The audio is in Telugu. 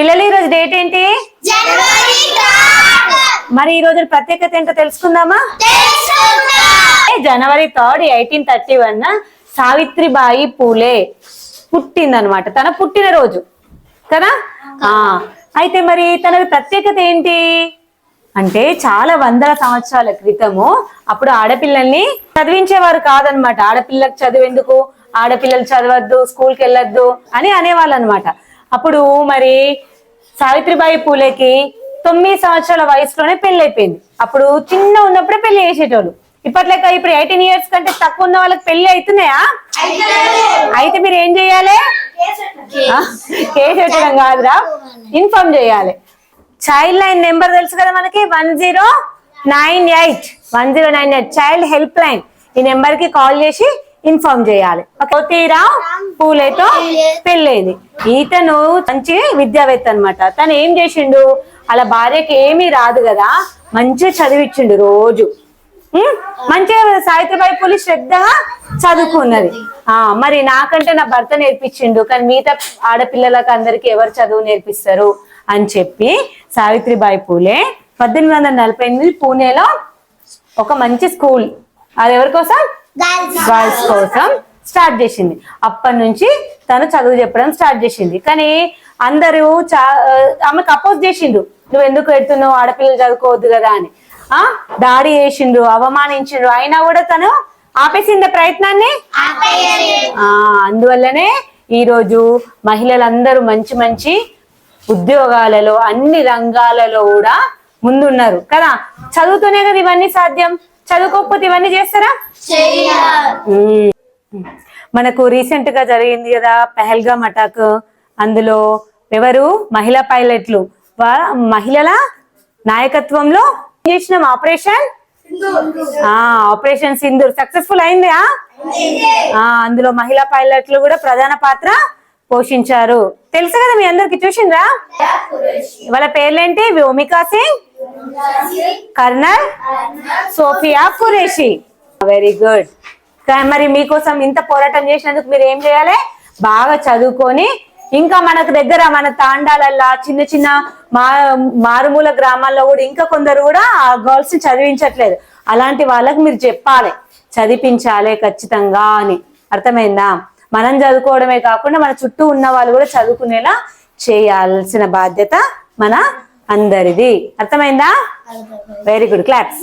పిల్లలు ఈ రోజు డేట్ ఏంటి? మరి ఈ రోజు ప్రత్యేకత ఏంటో తెలుసుకుందామా? జనవరి 3, 1831 సావిత్రిబాయి పూలే పుట్టిందనమాట. తన పుట్టినరోజు కదా. అయితే మరి తన ప్రత్యేకత ఏంటి అంటే, చాలా వందల సంవత్సరాల క్రితము అప్పుడు ఆడపిల్లల్ని చదివించేవారు కాదనమాట. ఆడపిల్లకి చదివేందుకు, ఆడపిల్లలు చదవద్దు, స్కూల్కి వెళ్ళొద్దు అని అనేవాళ్ళు అనమాట. అప్పుడు మరి సావిత్రిబాయి పూలేకి 9 సంవత్సరాల వయసులోనే పెళ్లి అయిపోయింది. అప్పుడు చిన్న ఉన్నప్పుడే పెళ్లి చేసేటోళ్ళు. ఇప్పట్లేక ఇప్పుడు 18 years కంటే తక్కువ ఉన్న వాళ్ళకి పెళ్లి అవుతున్నాయా? అయితే మీరు ఏం చెయ్యాలి? కేసు పెట్టడం కాదురా, ఇన్ఫార్మ్ చేయాలి. చైల్డ్ లైన్ నెంబర్ తెలుసు కదా మనకి, 1098 చైల్డ్ హెల్ప్ లైన్. ఈ నెంబర్ కి కాల్ చేసి ఇన్ఫార్మ్ చేయాలి. జ్యోతిరావు పూలేతో పెళ్ళైంది. ఇతను మంచి విద్యావేత్త అనమాట. తను ఏం చేసిండు, అలా భార్యకి ఏమీ రాదు కదా, మంచిగా చదివించిండు రోజు. మంచిగా సావిత్రిబాయి పూలే శ్రద్ధగా చదువుకున్నది. మరి నాకంటే నా భర్త నేర్పించిండు, కానీ మిగతా ఆడపిల్లలకు అందరికి ఎవరు చదువు నేర్పిస్తారు అని చెప్పి సావిత్రిబాయి పూలే 1848 పూణేలో ఒక మంచి స్కూల్, అది ఎవరి కోసం? గర్ల్స్ కోసం స్టార్ట్ చేసింది. అప్పటి నుంచి తను చదువు చెప్పడం స్టార్ట్ చేసింది. కానీ అందరూ ఆమెకు అపోజ్ చేసిండు, నువ్వు ఎందుకు పెడుతున్నావు, ఆడపిల్లలు చదువుకోవద్దు కదా అని. దాడి చేసిండ్రు, అవమానించిండ్రు, అయినా కూడా తను ఆపేసింది ప్రయత్నాన్ని. అందువల్లనే ఈరోజు మహిళలందరూ మంచి మంచి ఉద్యోగాలలో, అన్ని రంగాలలో కూడా ముందున్నారు కదా. చదువుతూనే కదా ఇవన్నీ సాధ్యం. చదువుకోకపోతే ఇవన్నీ చేస్తారా? మనకు రీసెంట్ గా జరిగింది కదా పెహల్గామ్ అటాక్. అందులో ఎవరు? మహిళా పైలట్లు మహిళల నాయకత్వంలో చేసిన ఆపరేషన్ సింధూర్ సక్సెస్ఫుల్ అయింది. అందులో మహిళా పైలట్లు కూడా ప్రధాన పాత్ర పోషించారు. తెలుసు కదా మీ అందరికి, చూసిండ్రా? వాళ్ళ పేర్లేంటి? Vyomika Singh, colonel Sofiya Qureshi. Very good. మరి మీకోసం ఇంత పోరాటం చేసినందుకు మీరు ఏం చేయాలి? బాగా చదువుకొని, ఇంకా మనకు దగ్గర మన తాండాలల్లా చిన్న చిన్న మారుమూల గ్రామాల్లో కూడా ఇంకా కొందరు కూడా ఆ గర్ల్స్ ని చదివించట్లేదు. అలాంటి వాళ్ళకి మీరు చెప్పాలి, చదివించాలి ఖచ్చితంగా అని. అర్థమైందా? మనం చదువుకోవడమే కాకుండా మన చుట్టూ ఉన్న వాళ్ళు కూడా చదువుకునేలా చేయాల్సిన బాధ్యత మన అందరిది. అర్థమైందా? Very good. క్లాప్స్.